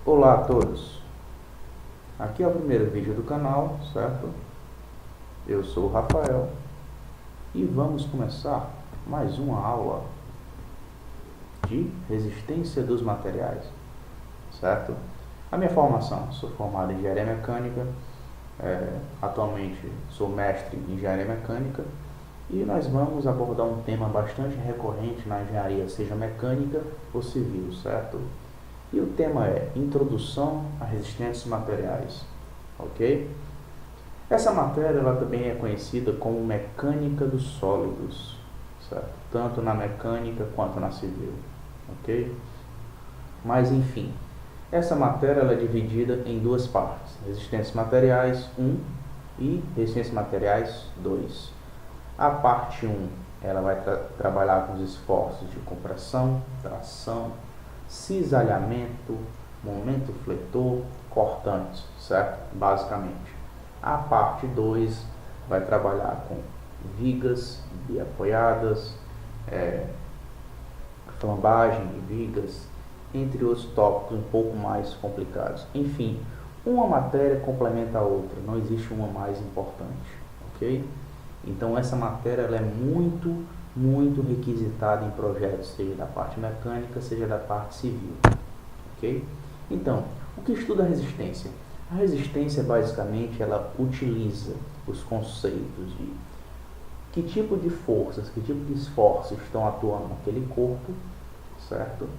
Olá a todos, aqui é o primeiro vídeo do canal, certo? Eu sou o Rafael e vamos começar mais uma aula de resistência dos materiais, certo? A minha formação, sou formado em engenharia mecânica, atualmente sou mestre em engenharia mecânica e nós vamos abordar um tema bastante recorrente na engenharia, seja mecânica ou civil, certo? E o tema é Introdução a Resistentes Materiais, ok? Essa matéria ela também é conhecida como Mecânica dos Sólidos, certo? Tanto na mecânica quanto na civil, ok? Mas enfim, essa matéria ela é dividida em duas partes, Resistentes Materiais 1 e Resistentes Materiais 2. A parte 1 ela vai trabalhar com os esforços de compressão, tração, cisalhamento, momento fletor, cortantes, certo? Basicamente. A parte 2 vai trabalhar com vigas biapoiadas, flambagem de vigas, entre outros tópicos um pouco mais complicados. Enfim, uma matéria complementa a outra, não existe uma mais importante, ok? Então essa matéria ela é muito requisitada em projetos, seja da parte mecânica, seja da parte civil, ok? Então, o que estuda a resistência? A resistência, basicamente, ela utiliza os conceitos de que tipo de forças, que tipo de esforços estão atuando naquele corpo, certo?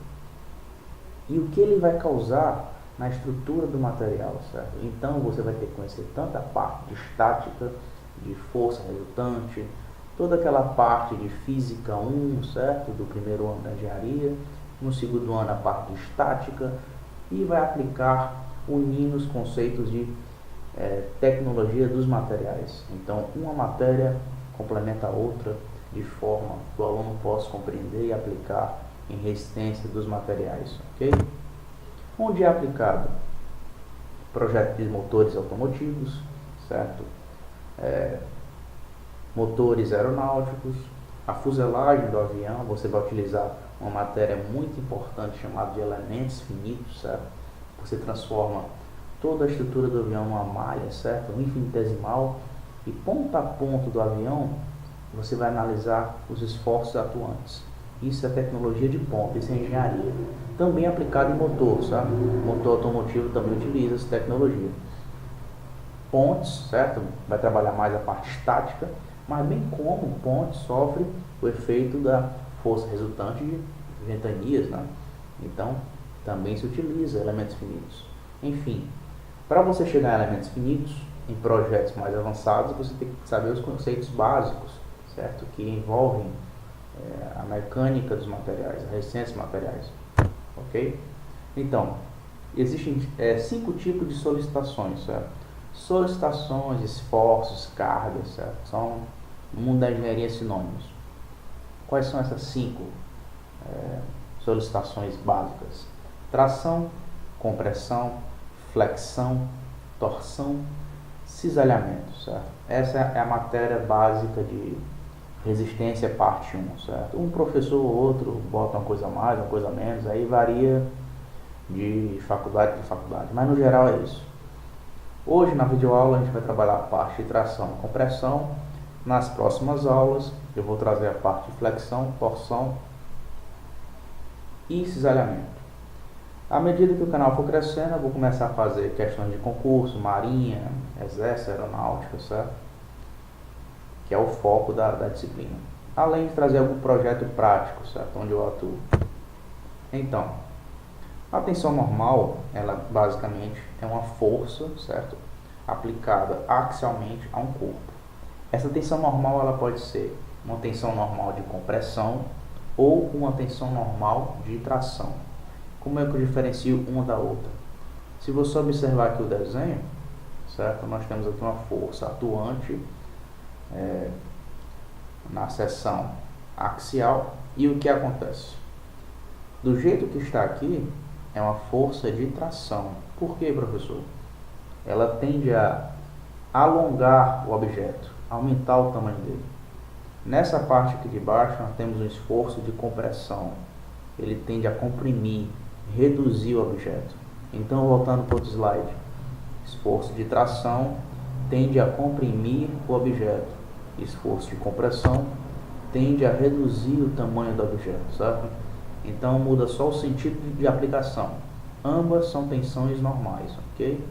E o que ele vai causar na estrutura do material, certo? Então, você vai ter que conhecer tanto a parte de estática, de força resultante, toda aquela parte de física 1, certo? Do primeiro ano da engenharia, no segundo ano a parte de estática, e vai aplicar unindo os conceitos de tecnologia dos materiais. Então, uma matéria complementa a outra de forma que o aluno possa compreender e aplicar em resistência dos materiais, ok? Onde é aplicado? Projeto de motores automotivos, certo? Motores aeronáuticos, a fuselagem do avião, você vai utilizar uma matéria muito importante chamada de elementos finitos, certo? Você transforma toda a estrutura do avião numa malha, certo? Um infinitesimal, e ponto a ponto do avião você vai analisar os esforços atuantes. Isso é tecnologia de ponta, isso é engenharia. Também aplicado em motor, sabe? Motor automotivo também utiliza essa tecnologia. Pontes, certo? Vai trabalhar mais a parte estática, mas bem como ponte sofre o efeito da força resultante de ventanias, né? Então, também se utiliza elementos finitos. Enfim, para você chegar a elementos finitos, em projetos mais avançados, você tem que saber os conceitos básicos, certo? Que envolvem a mecânica dos materiais, a resistência dos materiais, ok? Então, existem 5 tipos de solicitações, certo? Solicitações, esforços, cargas, certo? São, no mundo da engenharia, sinônimos. Quais são essas 5 solicitações básicas? Tração, compressão, flexão, torção, cisalhamento, certo? Essa é a matéria básica de resistência parte 1, certo? Um professor ou outro bota uma coisa a mais, uma coisa a menos, aí varia de faculdade para faculdade, mas no geral é isso. Hoje na videoaula a gente vai trabalhar a parte de tração e compressão. Nas próximas aulas eu vou trazer a parte de flexão, torção e cisalhamento. À medida que o canal for crescendo, eu vou começar a fazer questões de concurso, marinha, exército, aeronáutica, certo? Que é o foco da disciplina. Além de trazer algum projeto prático, certo? Onde eu atuo. Então, a tensão normal, ela basicamente é uma força, certo? Aplicada axialmente a um corpo. Essa tensão normal, ela pode ser uma tensão normal de compressão ou uma tensão normal de tração. Como é que eu diferencio uma da outra? Se você observar aqui o desenho, certo? Nós temos aqui uma força atuante na seção axial, e o que acontece? Do jeito que está aqui, é uma força de tração. Por quê, professor? Ela tende a alongar o objeto, aumentar o tamanho dele. Nessa parte aqui de baixo, nós temos um esforço de compressão. Ele tende a comprimir, reduzir o objeto. Então, voltando para outro slide, esforço de tração tende a comprimir o objeto, esforço de compressão tende a reduzir o tamanho do objeto, certo? Então muda só o sentido de aplicação. Ambas são tensões normais, ok?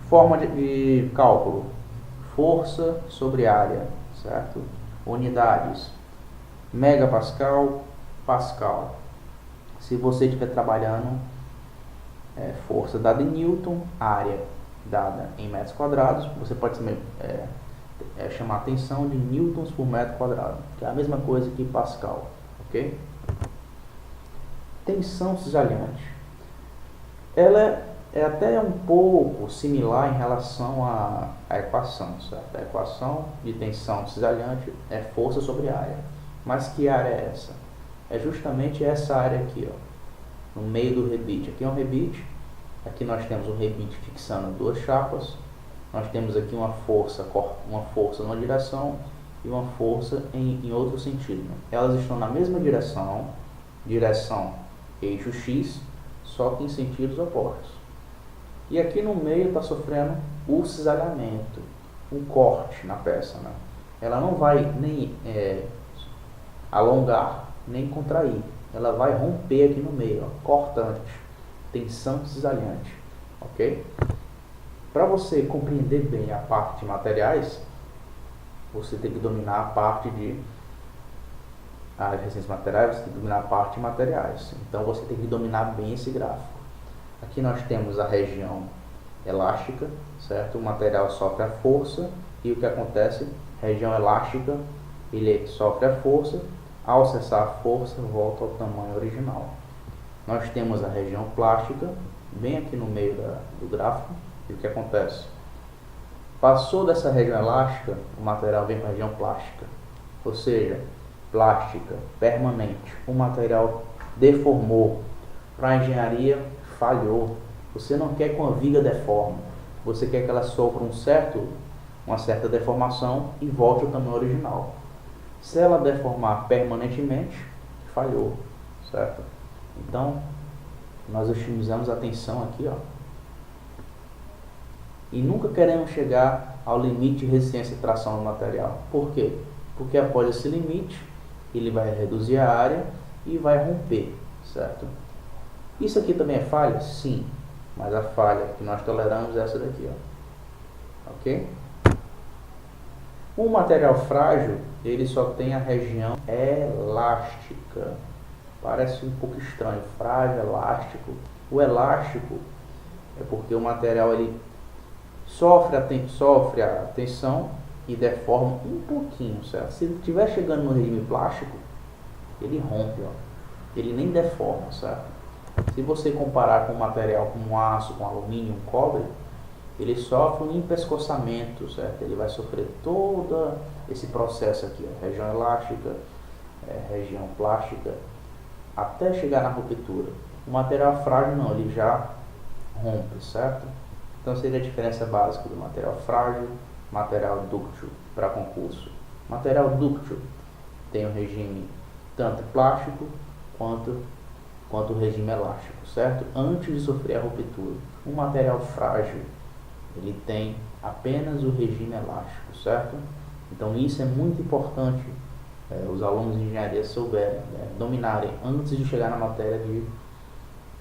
Forma de cálculo: força sobre área, certo? Unidades: megapascal, pascal. Se você estiver trabalhando força dada em Newton, área dada em metros quadrados, você pode também chamar a atenção de newtons por metro quadrado, que é a mesma coisa que pascal, ok? Tensão cisalhante. Ela é até um pouco similar em relação à equação, certo? A equação de tensão cisalhante é força sobre área. Mas que área é essa? É justamente essa área aqui, ó, no meio do rebite. Aqui é um rebite, aqui nós temos um rebite fixando duas chapas, nós temos aqui uma força numa direção e uma força em outro sentido, né? Elas estão na mesma direção eixo X, só que em sentidos opostos. E aqui no meio está sofrendo o cisalhamento, um corte na peça, né? Ela não vai nem alongar, nem contrair. Ela vai romper aqui no meio, ó, cortante, tensão cisalhante, ok? Para você compreender bem a parte de materiais, você tem que dominar a parte de resistência materiais, você tem que dominar a parte de materiais. Então você tem que dominar bem esse gráfico. Aqui nós temos a região elástica, certo? O material sofre a força e o que acontece? Região elástica, ele sofre a força, ao cessar a força volta ao tamanho original. Nós temos a região plástica, bem aqui no meio do gráfico, e o que acontece? Passou dessa região elástica, o material vem para a região plástica, ou seja, plástica, permanente. O material deformou, para a engenharia falhou. Você não quer que uma viga deforme, você quer que ela sofra uma certa deformação e volte ao tamanho original. Se ela deformar permanentemente, falhou, certo? Então, nós otimizamos a tensão aqui, ó. E nunca queremos chegar ao limite de resistência e tração do material. Por quê? Porque após esse limite, ele vai reduzir a área e vai romper, certo? Isso aqui também é falha? Sim, mas a falha que nós toleramos é essa daqui, ó. Ok? Um material frágil, ele só tem a região elástica. Parece um pouco estranho, frágil, elástico. O elástico é porque o material ele sofre a tensão e deforma um pouquinho, certo? Se ele estiver chegando no regime plástico, ele rompe, ó. Ele nem deforma, certo? Se você comparar com um material como aço, com alumínio, um cobre, ele sofre um empescoçamento, certo? Ele vai sofrer todo esse processo aqui, ó, região elástica, região plástica, até chegar na ruptura. O material frágil não, ele já rompe, certo? Então seria a diferença básica do material frágil, material dúctil para concurso. Material dúctil tem o regime tanto plástico quanto o regime elástico, certo? Antes de sofrer a ruptura. Um material frágil, ele tem apenas o regime elástico, certo? Então isso é muito importante os alunos de engenharia souberem, dominarem antes de chegar na matéria de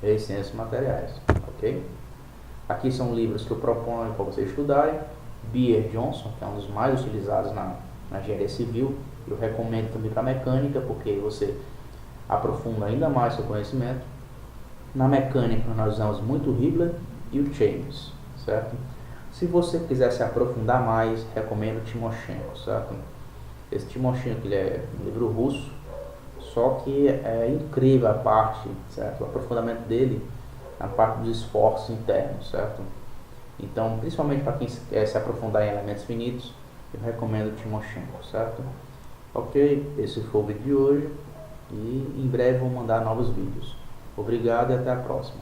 resistência materiais, ok? Aqui são livros que eu proponho para vocês estudarem. Beer Johnson, que é um dos mais utilizados na engenharia civil. Eu recomendo também para mecânica, porque você aprofunda ainda mais seu conhecimento. Na mecânica nós usamos muito o Hibbeler e o Chambers, certo? Se você quiser se aprofundar mais, recomendo o Timoshenko, certo? Esse Timoshenko, ele é um livro russo, só que é incrível a parte, certo? O aprofundamento dele na parte dos esforços internos, certo? Então, principalmente para quem quer se aprofundar em elementos finitos, eu recomendo o Timoshenko, certo? Ok, esse foi o vídeo de hoje e em breve vou mandar novos vídeos. Obrigado e até a próxima.